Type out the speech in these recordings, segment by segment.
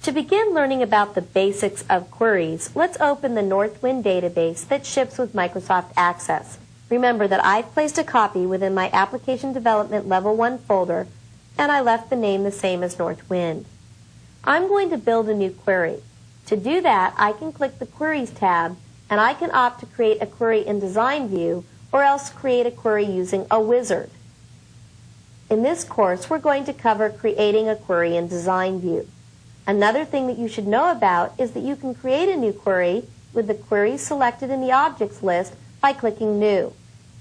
To begin learning about the basics of queries, let's open the Northwind database that ships with Microsoft Access. Remember that I've placed a copy within my Application Development Level 1 folder, and I left the name the same as Northwind. I'm going to build a new query. To do that, I can click the Queries tab, and I can opt to create a query in Design View, or else create a query using a wizard. In this course, we're going to cover creating a query in Design View. Another thing that you should know about is that you can create a new query with the query selected in the Objects list by clicking New.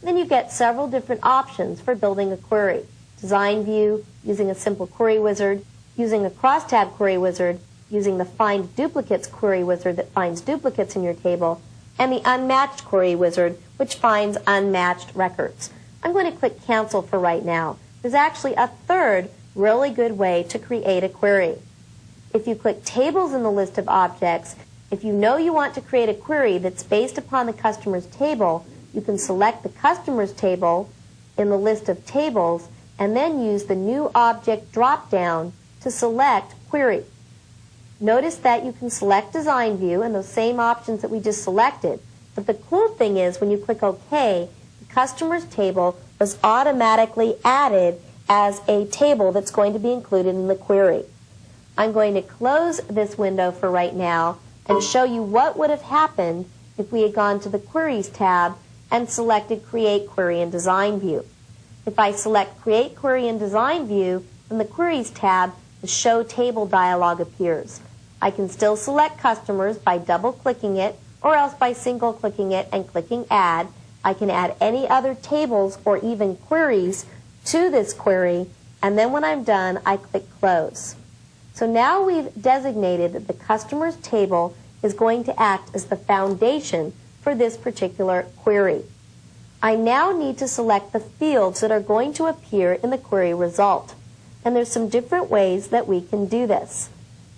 Then you get several different options for building a query. Design View, using a simple query wizard, using a crosstab query wizard, using the Find Duplicates query wizard that finds duplicates in your table, and the Unmatched query wizard, which finds unmatched records. I'm going to click Cancel for right now. There's actually a third really good way to create a query. If you click Tables in the list of objects, if you know you want to create a query that's based upon the customer's table, you can select the customer's table in the list of tables and then use the New Object drop-down to select Query. Notice that you can select Design View and those same options that we just selected, but the cool thing is when you click OK, the customer's table was automatically added as a table that's going to be included in the query. I'm going to close this window for right now and show you what would have happened if we had gone to the Queries tab and selected Create Query in Design View. If I select Create Query in Design View, in the Queries tab, the Show Table dialog appears. I can still select customers by double-clicking it or else by single-clicking it and clicking Add. I can add any other tables or even queries to this query, and then when I'm done, I click Close. So now we've designated that the customer's table is going to act as the foundation for this particular query. I now need to select the fields that are going to appear in the query result. And there's some different ways that we can do this.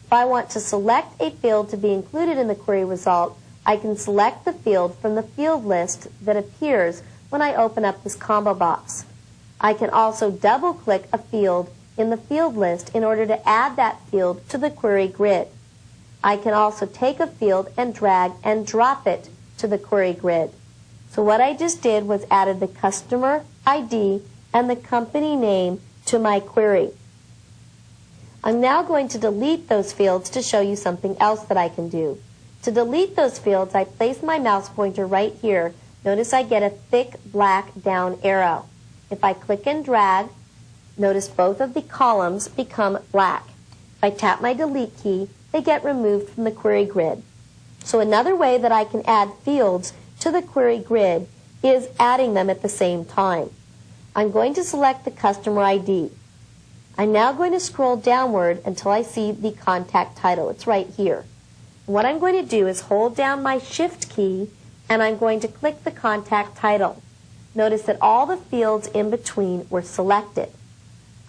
If I want to select a field to be included in the query result, I can select the field from the field list that appears when I open up this combo box. I can also double-click a field in the field list in order to add that field to the query grid. I can also take a field and drag and drop it to the query grid. So what I just did was added the customer ID and the company name to my query. I'm now going to delete those fields to show you something else that I can do. To delete those fields, I place my mouse pointer right here. Notice I get a thick black down arrow. If I click and drag, notice both of the columns become black. If I tap my delete key, they get removed from the query grid. So another way that I can add fields to the query grid is adding them at the same time. I'm going to select the customer ID. I'm now going to scroll downward until I see the contact title. It's right here. And what I'm going to do is hold down my Shift key and I'm going to click the contact title. Notice that all the fields in between were selected.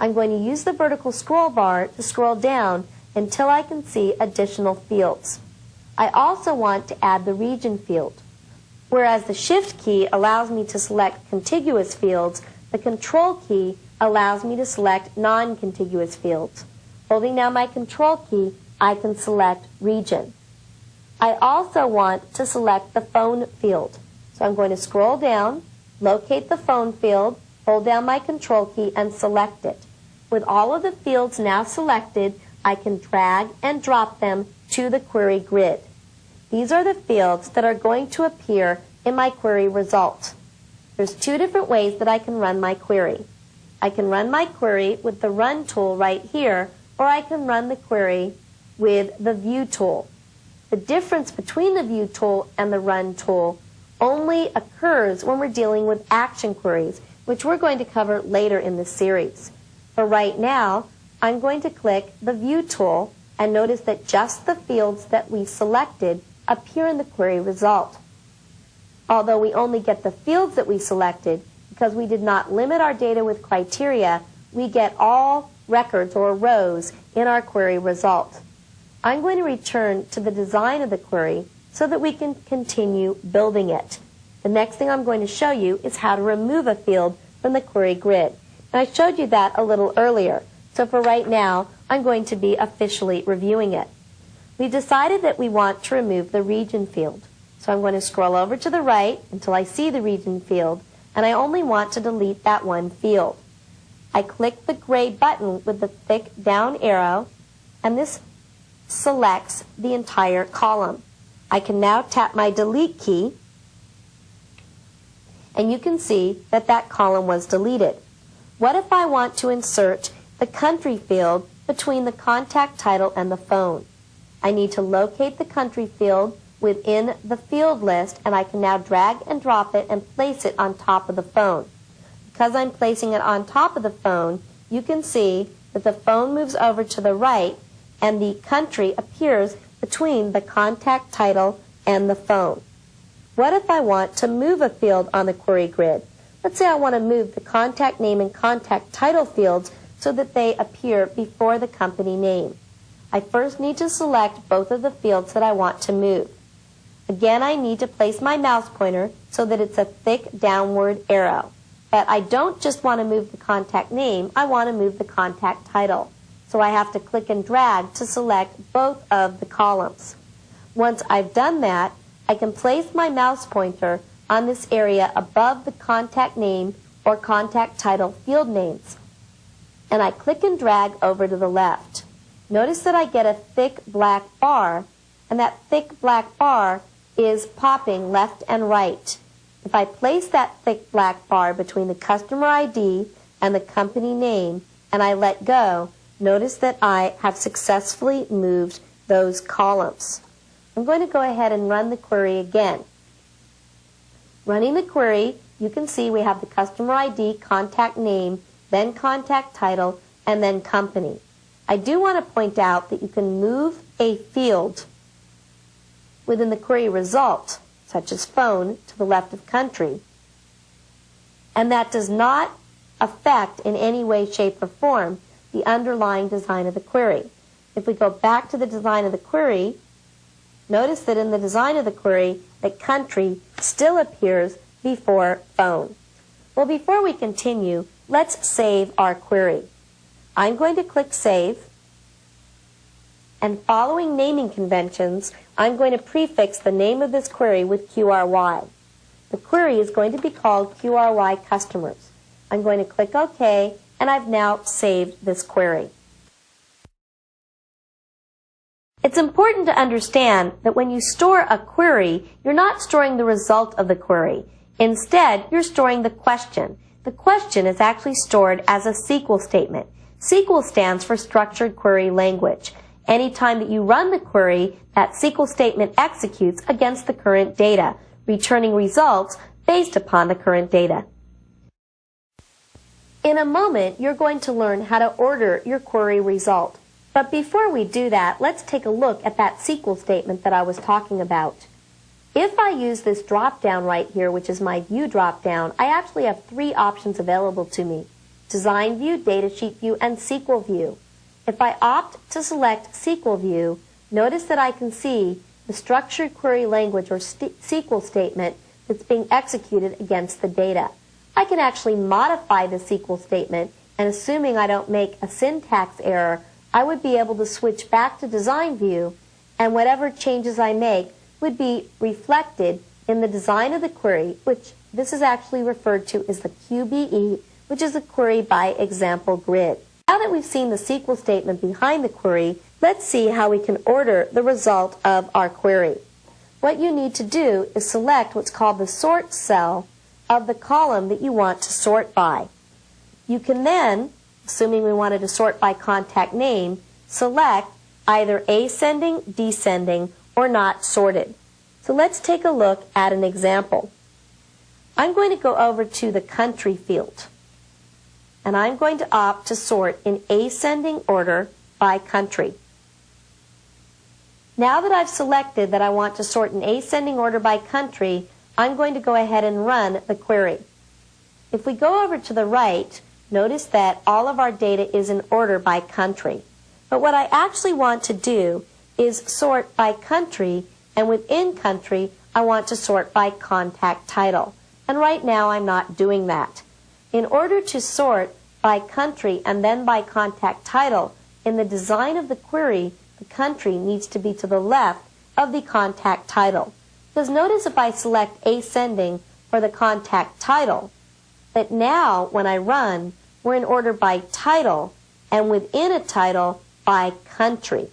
I'm going to use the vertical scroll bar to scroll down until I can see additional fields. I also want to add the region field. Whereas the Shift key allows me to select contiguous fields, the Control key allows me to select non-contiguous fields. Holding down my Control key, I can select region. I also want to select the phone field. So I'm going to scroll down, locate the phone field, hold down my Control key, and select it. With all of the fields now selected, I can drag and drop them to the query grid. These are the fields that are going to appear in my query result. There's two different ways that I can run my query. I can run my query with the Run tool right here, or I can run the query with the View tool. The difference between the View tool and the Run tool only occurs when we're dealing with action queries, which we're going to cover later in this series. For right now, I'm going to click the View tool and notice that just the fields that we selected appear in the query result. Although we only get the fields that we selected, because we did not limit our data with criteria, we get all records or rows in our query result. I'm going to return to the design of the query so that we can continue building it. The next thing I'm going to show you is how to remove a field from the query grid. And I showed you that a little earlier. So for right now, I'm going to be officially reviewing it. we decided that we want to remove the region field. So I'm going to scroll over to the right until I see the region field, and I only want to delete that one field. I click the gray button with the thick down arrow, and this selects the entire column. I can now tap my delete key, and you can see that that column was deleted. What if I want to insert the country field between the contact title and the phone? I need to locate the country field within the field list, and I can now drag and drop it and place it on top of the phone. Because I'm placing it on top of the phone, you can see that the phone moves over to the right and the country appears between the contact title and the phone. What if I want to move a field on the query grid? Let's say I want to move the contact name and contact title fields so that they appear before the company name. I first need to select both of the fields that I want to move. Again, I need to place my mouse pointer so that it's a thick downward arrow. But I don't just want to move the contact name, I want to move the contact title. So I have to click and drag to select both of the columns. Once I've done that, I can place my mouse pointer on this area above the contact name or contact title field names. And I click and drag over to the left. Notice that I get a thick black bar, and that thick black bar is popping left and right. If I place that thick black bar between the customer ID and the company name and I let go, notice that I have successfully moved those columns. I'm going to go ahead and run the query again. Running the query, you can see we have the customer ID, contact name, then contact title, and then company. I do want to point out that you can move a field within the query result, such as phone, to the left of country, and that does not affect in any way, shape, or form the underlying design of the query. If we go back to the design of the query, notice that in the design of the query, that country still appears before phone. Well, before we continue, let's save our query. I'm going to click Save, and following naming conventions, I'm going to prefix the name of this query with QRY. The query is going to be called QRY Customers. I'm going to click OK, and I've now saved this query. It's important to understand that when you store a query, you're not storing the result of the query. Instead, you're storing the question. The question is actually stored as a SQL statement. SQL stands for Structured Query Language. Anytime that you run the query, that SQL statement executes against the current data, returning results based upon the current data. In a moment, you're going to learn how to order your query result. But before we do that, let's take a look at that SQL statement that I was talking about. If I use this drop-down right here, which is my View drop-down, I actually have three options available to me: Design View, Datasheet View, and SQL View. If I opt to select SQL View, notice that I can see the structured query language or SQL statement that's being executed against the data. I can actually modify the SQL statement, and assuming I don't make a syntax error, I would be able to switch back to Design View, and whatever changes I make would be reflected in the design of the query, which this is actually referred to as the QBE, which is a query by example grid. Now that we've seen the SQL statement behind the query, let's see how we can order the result of our query. What you need to do is select what's called the sort cell of the column that you want to sort by. You can then, assuming we wanted to sort by contact name, select either ascending, descending, or not sorted. So let's take a look at an example. I'm going to go over to the country field, and I'm going to opt to sort in ascending order by country. Now that I've selected that I want to sort in ascending order by country, I'm going to go ahead and run the query. If we go over to the right, notice that all of our data is in order by country. But what I actually want to do is sort by country, and within country, I want to sort by contact title. And right now, I'm not doing that. In order to sort by country and then by contact title, in the design of the query, the country needs to be to the left of the contact title. Because notice if I select ascending for the contact title, that now when I run, we're in order by title, and within a title by country.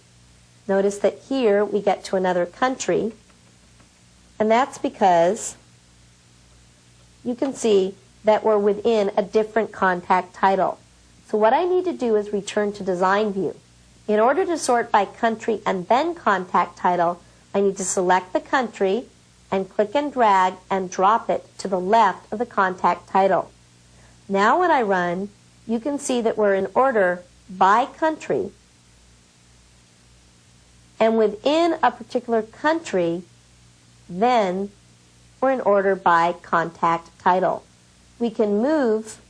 Notice that here we get to another country, and that's because you can see that we're within a different contact title. So what I need to do is return to design view. In order to sort by country and then contact title, I need to select the country and click and drag and drop it to the left of the contact title. Now when I run, you can see that we're in order by country, and within a particular country, then we're in order by contact title. We can move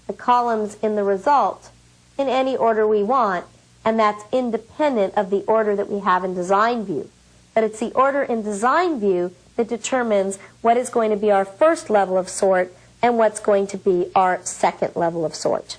the columns in the result in any order we want, and that's independent of the order that we have in design view. But it's the order in design view that determines what is going to be our first level of sort and what's going to be our second level of sort.